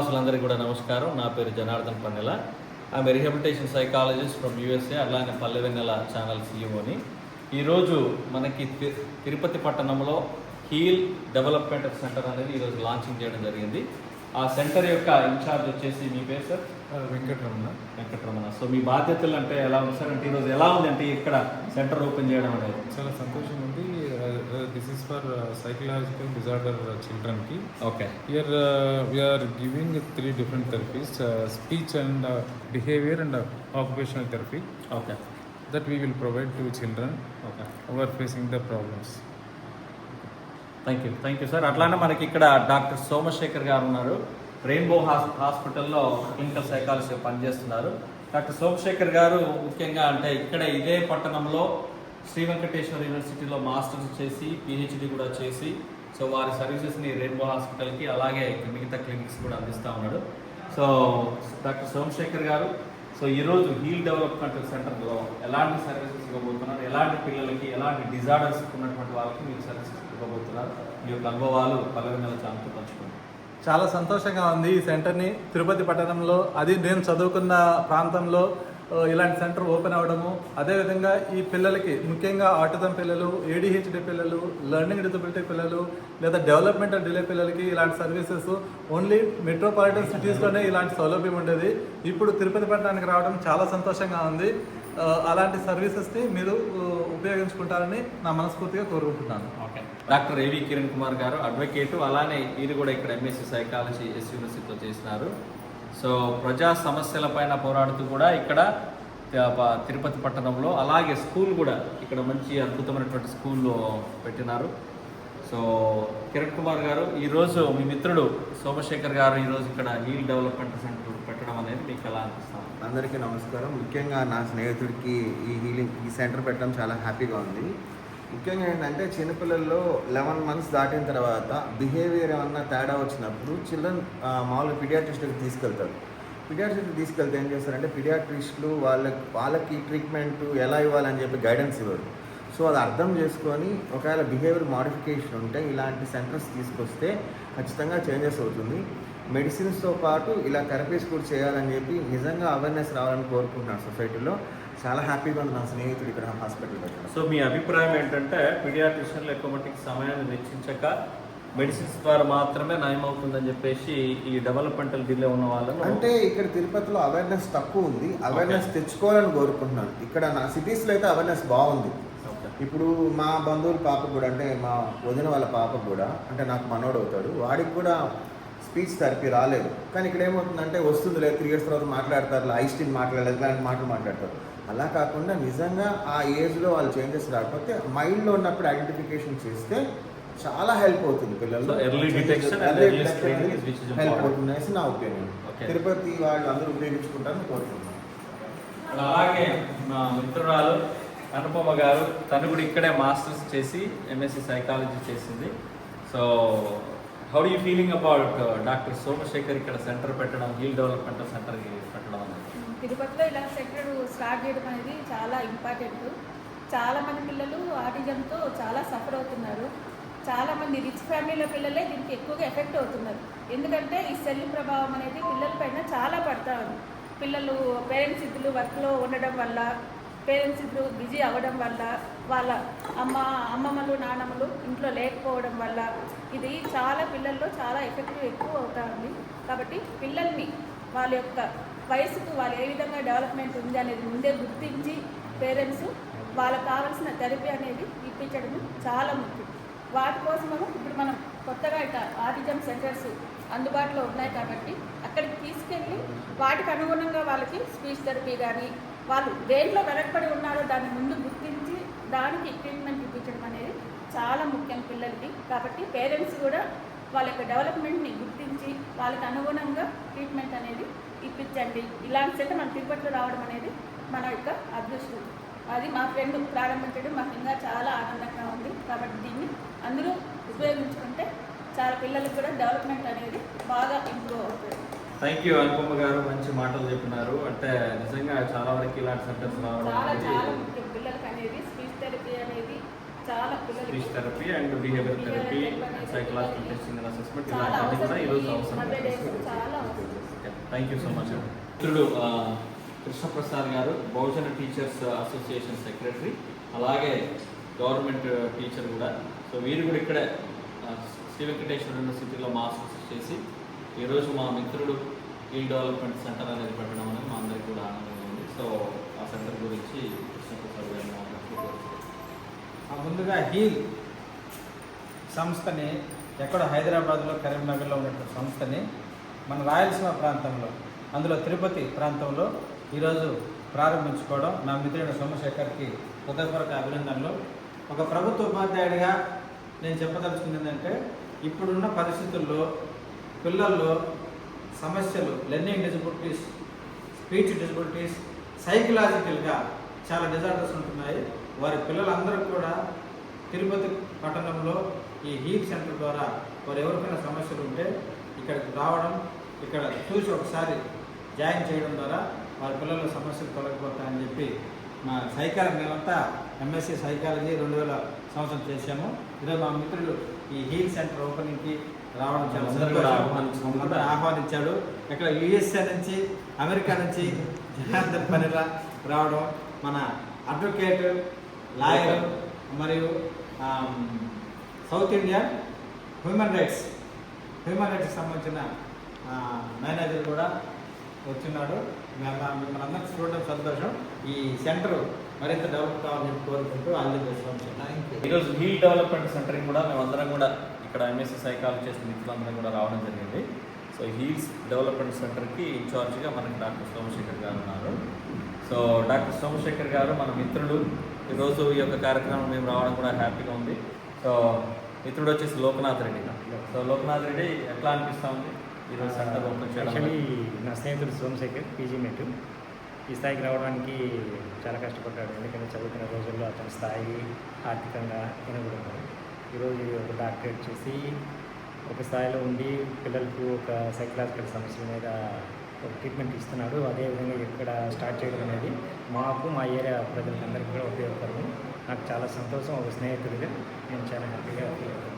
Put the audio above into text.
వాసులందరికీ కూడా నమస్కారం. నా పేరు Janardhan Pannela. I'm rehabilitation psychologist from USA, అలానే పల్లెవెన్నెల ఛానల్ సీఈఓని. ఈరోజు మనకి తిరుపతి పట్టణంలో హీల్ డెవలప్మెంట్ సెంటర్ అనేది ఈరోజు లాంచింగ్ చేయడం జరిగింది. ఆ సెంటర్ యొక్క ఇన్ఛార్జ్ వచ్చేసి మీ పేరు సార్? వెంకటరమణ. సో మీ బాధ్యతలు అంటే ఎలా ఉంది సార్? అంటే ఈరోజు ఎలా ఉంది అంటే ఇక్కడ సెంటర్ ఓపెన్ చేయడం అనేది? చాలా సంతోషం ఉంది. This is for psychological disorder చిల్డ్రన్కి. Okay. Here we're giving 3 different therapies, speech and behavior and occupational therapy. Okay. That we will provide to children okay. who are facing the problems. Thank you sir. అట్లానే మనకి ఇక్కడ doctor Somashekar గారు ఉన్నారు. Rainbow హాస్పిటల్లో clinical psychology పనిచేస్తున్నారు. Doctor Somashekar గారు ముఖ్యంగా అంటే ఇక్కడ ఇదే పట్టణంలో శ్రీ వెంకటేశ్వర యూనివర్సిటీలో మాస్టర్స్ చేసి పిహెచ్డి కూడా చేసి సో వారి సర్వీసెస్ని రెయిన్బో హాస్పిటల్కి అలాగే మిగతా క్లినిక్స్ కూడా అందిస్తూ ఉన్నాడు. సో డాక్టర్ సోమశేఖర్ గారు, సో ఈరోజు హీల్ డెవలప్మెంట్ సెంటర్లో ఎలాంటి సర్వీసెస్ ఇవ్వబోతున్నారు, ఎలాంటి పిల్లలకి ఎలాంటి డిజార్డర్స్ ఉన్నటువంటి వాళ్ళకి మీరు సర్వీసెస్ ఇవ్వబోతున్నారు, మీ యొక్క అనుభవాలు పల్లెవెన్నెల ఛానల్తో పంచుకోండి. చాలా సంతోషంగా ఉంది ఈ సెంటర్ని తిరుపతి పట్టణంలో, అది నేను చదువుకున్న ప్రాంతంలో ఇలాంటి సెంటర్ ఓపెన్ అవ్వడము. అదేవిధంగా ఈ పిల్లలకి ముఖ్యంగా ఆటిజం పిల్లలు, ఏడిహెచ్డి పిల్లలు, లెర్నింగ్ డిజబిలిటీ పిల్లలు లేదా డెవలప్మెంటల్ డిలే పిల్లలకి ఇలాంటి సర్వీసెస్ ఓన్లీ మెట్రోపాలిటన్ సిటీస్లోనే ఇలాంటి సౌలభ్యం ఉండేది. ఇప్పుడు తిరుపతి పట్టణానికి రావడం చాలా సంతోషంగా ఉంది. అలాంటి సర్వీసెస్ని మీరు ఉపయోగించుకుంటారని నా మనస్ఫూర్తిగా కోరుకుంటున్నాను. ఓకే. డాక్టర్ ఏవి కిరణ్ కుమార్ గారు అడ్వకేటు, అలానే వీరు కూడా ఇక్కడ ఎంఎస్సీ సైకాలజీ ఎస్ యూనివర్సిటీలో చేసినారు. సో ప్రజా సమస్యల పైన పోరాడుతూ కూడా ఇక్కడ తిరుపతి పట్టణంలో అలాగే స్కూల్ కూడా ఇక్కడ మంచి అద్భుతమైనటువంటి స్కూల్లో పెట్టినారు. సో కిరణ్ కుమార్ గారు, ఈరోజు మీ మిత్రుడు సోమశేఖర్ గారు ఈరోజు ఇక్కడ హీల్ డెవలప్మెంట్ సెంటర్ పెట్టడం అనేది మీకు ఎలా అనిపిస్తుంది? అందరికీ నమస్కారం. ముఖ్యంగా నా స్నేహితుడికి ఈ సెంటర్ పెట్టడం చాలా హ్యాపీగా ఉంది. ముఖ్యంగా ఏంటంటే చిన్నపిల్లల్లో 11 months దాటిన తర్వాత బిహేవియర్ ఏమన్నా తేడా వచ్చినప్పుడు చిల్డ్రన్ మామూలుగా పిడియాట్రిస్ట్కి తీసుకెళ్తారు. పిడియాట్రిస్ట్కి తీసుకెళ్తే ఏం చేస్తారంటే పిడియాట్రిస్టులు వాళ్ళకి ట్రీట్మెంట్ ఎలా ఇవ్వాలని చెప్పి గైడెన్స్ ఇవ్వరు. సో అది అర్థం చేసుకొని ఒకవేళ బిహేవియర్ మాడిఫికేషన్ ఉంటే ఇలాంటి సెంటర్స్ తీసుకొస్తే ఖచ్చితంగా చేంజెస్ అవుతుంది. మెడిసిన్స్తో పాటు ఇలా థెరపీస్ కూడా చేయాలని చెప్పి నిజంగా అవేర్నెస్ రావాలని కోరుకుంటున్నాను సొసైటీలో. చాలా హ్యాపీగా ఉంది నా స్నేహితుడు ఇక్కడ హాస్పిటల్ పెట్టడం. సో మీ అభిప్రాయం ఏంటంటే పిడియాట్రిషియన్లు ఎక్కువ మట్టికి సమయాన్ని వెచ్చించక మెడిసిన్స్ ద్వారా మాత్రమే నయం అవుతుందని చెప్పేసి ఈ డెవలప్మెంటల్ డిలే ఉన్న వాళ్ళను అంటే ఇక్కడ తిరుపతిలో అవేర్నెస్ తక్కువ ఉంది. అవేర్నెస్ తెచ్చుకోవాలని కోరుకుంటున్నాను. ఇక్కడ నా సిటీస్లో అయితే అవేర్నెస్ బాగుంది. ఇప్పుడు మా బంధువుల పాప కూడా, అంటే మా వదిన వాళ్ళ పాప కూడా, అంటే నాకు మనోడు అవుతాడు, వాడికి కూడా స్పీచ్ థెరపీ రాలేదు. కానీ ఇక్కడ ఏమవుతుందంటే వస్తుంది లేదు 3 years తర్వాత మాట్లాడతారు, ఐస్టీన్ మాట్లాడలేదు, ఇలాంటి మాటలు మాట్లాడతారు. అలా కాకుండా నిజంగా ఆ ఏజ్లో వాళ్ళు చేంజెస్ రాకపోతే మైండ్లో ఉన్నప్పుడు ఐడెంటిఫికేషన్ చేస్తే చాలా హెల్ప్ అవుతుంది పిల్లలు. హెల్ప్ అవుతుంది అనేసి నా ఒపీనియన్. తిరుపతి వాళ్ళు అందరూ ఉపయోగించుకుంటారని కోరుకుంటున్నాను. అలాగే మా మిత్రురాలు అనుపమ గారు, తను కూడా ఇక్కడే మాస్టర్స్ చేసి ఎంఎస్సీ సైకాలజీ చేసింది. So how do you feeling about doctor Somashekar ఇక్కడ సెంటర్ పెట్టడం, హీల్ డెవలప్మెంట్ సెంటర్ పెట్టడం అనేది? తిరుపతిలో ఇలా సెంటర్ స్టార్ట్ చేయడం అనేది చాలా ఇంపార్టెంట్. చాలామంది పిల్లలు ఆటిజంతో చాలా సఫర్ అవుతున్నారు. చాలామంది రిచ్ ఫ్యామిలీల పిల్లలే దీనికి ఎక్కువగా ఎఫెక్ట్ అవుతున్నారు. ఎందుకంటే ఈ సెల్ ప్రభావం అనేది పిల్లల పైన చాలా పడతా ఉంది. పిల్లలు పేరెంట్స్ ఇద్దరు వర్క్లో ఉండడం వల్ల, పేరెంట్స్ ఇద్దరు బిజీ అవ్వడం వల్ల, వాళ్ళ అమ్మమ్మలు నాన్నమ్మలు ఇంట్లో లేకపోవడం వల్ల ఇది చాలా పిల్లల్లో చాలా ఎఫెక్టివ్ ఎక్కువ అవుతా ఉంది. కాబట్టి పిల్లల్ని వాళ్ళ యొక్క వయసుకు వాళ్ళు ఏ విధంగా డెవలప్మెంట్ ఉంది అనేది ముందే గుర్తించి పేరెంట్స్ వాళ్ళకు కావాల్సిన థెరపీ అనేది ఇప్పించడం చాలా ముఖ్యం. వాటి కోసము ఇప్పుడు మనం కొత్తగా ఇట్లా ఆటిజం సెంటర్స్ అందుబాటులో ఉన్నాయి కాబట్టి అక్కడికి తీసుకెళ్ళి వాటికి అనుగుణంగా వాళ్ళకి స్పీచ్ థెరపీ కానీ వాళ్ళు దేంట్లో వెనకబడి ఉన్నారో దాన్ని ముందు గుర్తించి దానికి ట్రీట్మెంట్ ఇప్పించడం అనేది చాలా ముఖ్యం పిల్లలకి. కాబట్టి పేరెంట్స్ కూడా వాళ్ళ యొక్క డెవలప్మెంట్ని గుర్తించి వాళ్ళకి అనుగుణంగా ట్రీట్మెంట్ అనేది ఇప్పించండి. ఇలాంటి సెంటర్ మన తిరుపతిలో రావడం అనేది మన యొక్క అదృష్టం. అది మా ఫ్రెండ్ ప్రారంభించడం మాకు ఇంకా చాలా ఆనందంగా ఉంది. కాబట్టి దీన్ని అందరూ ఉపయోగించుకుంటే చాలా పిల్లలకు కూడా డెవలప్మెంట్ అనేది బాగా ఇంప్రూవ్ అవుతుంది. థ్యాంక్ యూ అనుపమ గారు, మంచి మాటలు చెప్పినారు. అంటే నిజంగా చాలా వరకు ఇలాంటి సెంటర్స్ రావడం చాలా చాలా ముఖ్యం పిల్లలకి అనేది. స్పీచ్ థెరపీ అనేది చాలా పిల్లలకి speech therapy and behaviour therapy psychological testing and assessment చాలా ఇలాంటివన్నీ కూడా అవసరం. ఈరోజు ఈ అవసరం. 100 days చాలా అవసరం. Thank you so much. మిత్రుడు కృష్ణప్రసాద్ గారు బహుజన టీచర్స్ అసోసియేషన్ సెక్రటరీ, అలాగే గవర్నమెంట్ టీచర్ కూడా. సో వీరు కూడా ఇక్కడే శ్రీ వెంకటేశ్వర యూనివర్సిటీలో మాస్టర్స్ చేసి ఈరోజు మా మిత్రుడు స్కిల్ డెవలప్మెంట్ సెంటర్ అనేది పెట్టడం అనేది మా అందరికీ కూడా ఆనందంగా ఉంది. సో ఆ సెంటర్ గురించి కృష్ణప్రసాద్ గారు మాట్లాడుతూ. ముందుగా హీల్ సంస్థని ఎక్కడ హైదరాబాద్లో కరీంనగర్లో ఉన్నటువంటి సంస్థని మన రాయలసీమ ప్రాంతంలో, అందులో తిరుపతి ప్రాంతంలో ఈరోజు ప్రారంభించుకోవడం నా మిత్రుడు సోమశేఖర్కి హృదయపూర్వక అభినందనలు. ఒక ప్రభుత్వ ఉపాధ్యాయుడిగా నేను చెప్పదలుచుకుంది ఏంటంటే, ఇప్పుడున్న పరిస్థితుల్లో పిల్లల్లో సమస్యలు, లెర్నింగ్ డిజబిలిటీస్, స్పీచ్ డిజబిలిటీస్, సైకలాజికల్గా చాలా డిజార్డర్స్ ఉంటున్నాయి. వారి పిల్లలందరూ కూడా తిరుపతి పట్టణంలో ఈ హీల్ సెంటర్ ద్వారా వారు ఎవరికైనా సమస్యలు ఉంటే ఇక్కడికి రావడం, ఇక్కడ చూసి ఒకసారి జాయిన్ చేయడం ద్వారా వారి పిల్లల సమస్యలు తొలగిపోతాయని చెప్పి మా సైకాలజీ, మేమంతా ఎంఎస్సీ సైకాలజీ 2000 సంవత్సరం చేశాము. ఈరోజు మా మిత్రులు ఈ హీల్ సెంటర్ ఓపెనింగ్కి రావడం చాలా అందరూ కూడా సంతోషం. అందరూ ఆహ్వానించాడు. ఇక్కడ యుఎస్ఏ నుంచి, అమెరికా నుంచి జనార్దన్ పనిలా రావడం, మన అడ్వకేట్, లాయర్ మరియు సౌత్ ఇండియన్ హ్యూమన్ రైట్స్కి సంబంధించిన మేనేజర్ కూడా వచ్చినాడు. మనందరం చూడడం సంతోషం. ఈ సెంటర్ మరింత డెవలప్ కావాలని కోరుకుంటూ ఆంధ్రప్రదేశ్ ఈరోజు హీల్ డెవలప్మెంట్ సెంటర్కి కూడా మేమందరం కూడా ఇక్కడ ఎంఎస్సీ సైకాలజీ చేసిన మిత్రులందరం కూడా రావడం జరిగింది. సో హీల్స్ డెవలప్మెంట్ సెంటర్కి ఇన్ఛార్జ్గా మనకి డాక్టర్ సోమశేఖర్ గారు ఉన్నారు. సో డాక్టర్ సోమశేఖర్ గారు మన మిత్రుడు. ఈరోజు ఈ యొక్క కార్యక్రమం మేము రావడం కూడా హ్యాపీగా ఉంది. సో మిత్రుడు వచ్చేసి లోకనాథ్ రెడ్డి. సో లోకనాథ్ రెడ్డి ఎట్లా అనిపిస్తూ ఉంది ఈరోజు సెంటర్ ఓపెన్ చేయడం? యాక్చువల్లీ నా స్నేహితుడు సోమశేఖర్ పీజీ మెట్ ఈ స్థాయికి రావడానికి చాలా కష్టపడ్డాడు. ఎందుకంటే చదువుకున్న రోజుల్లో అతని స్థాయి ఆర్థికంగా ఎనుగుతున్నాడు. ఈరోజు ఒక డాక్టరేట్ చేసి ఒక స్థాయిలో ఉండి పిల్లలకు ఒక సైకలాజికల్ సమస్యల మీద ఒక ట్రీట్మెంట్ ఇస్తున్నాడు. అదేవిధంగా ఇక్కడ స్టార్ట్ చేయడం అనేది మాకు, మా ఏరియా ప్రజలందరికీ కూడా ఉపయోగకరం. నాకు చాలా సంతోషం. ఒక స్నేహితుడిగా నేను చాలా హ్యాపీగా ఫీల్ అవుతాను.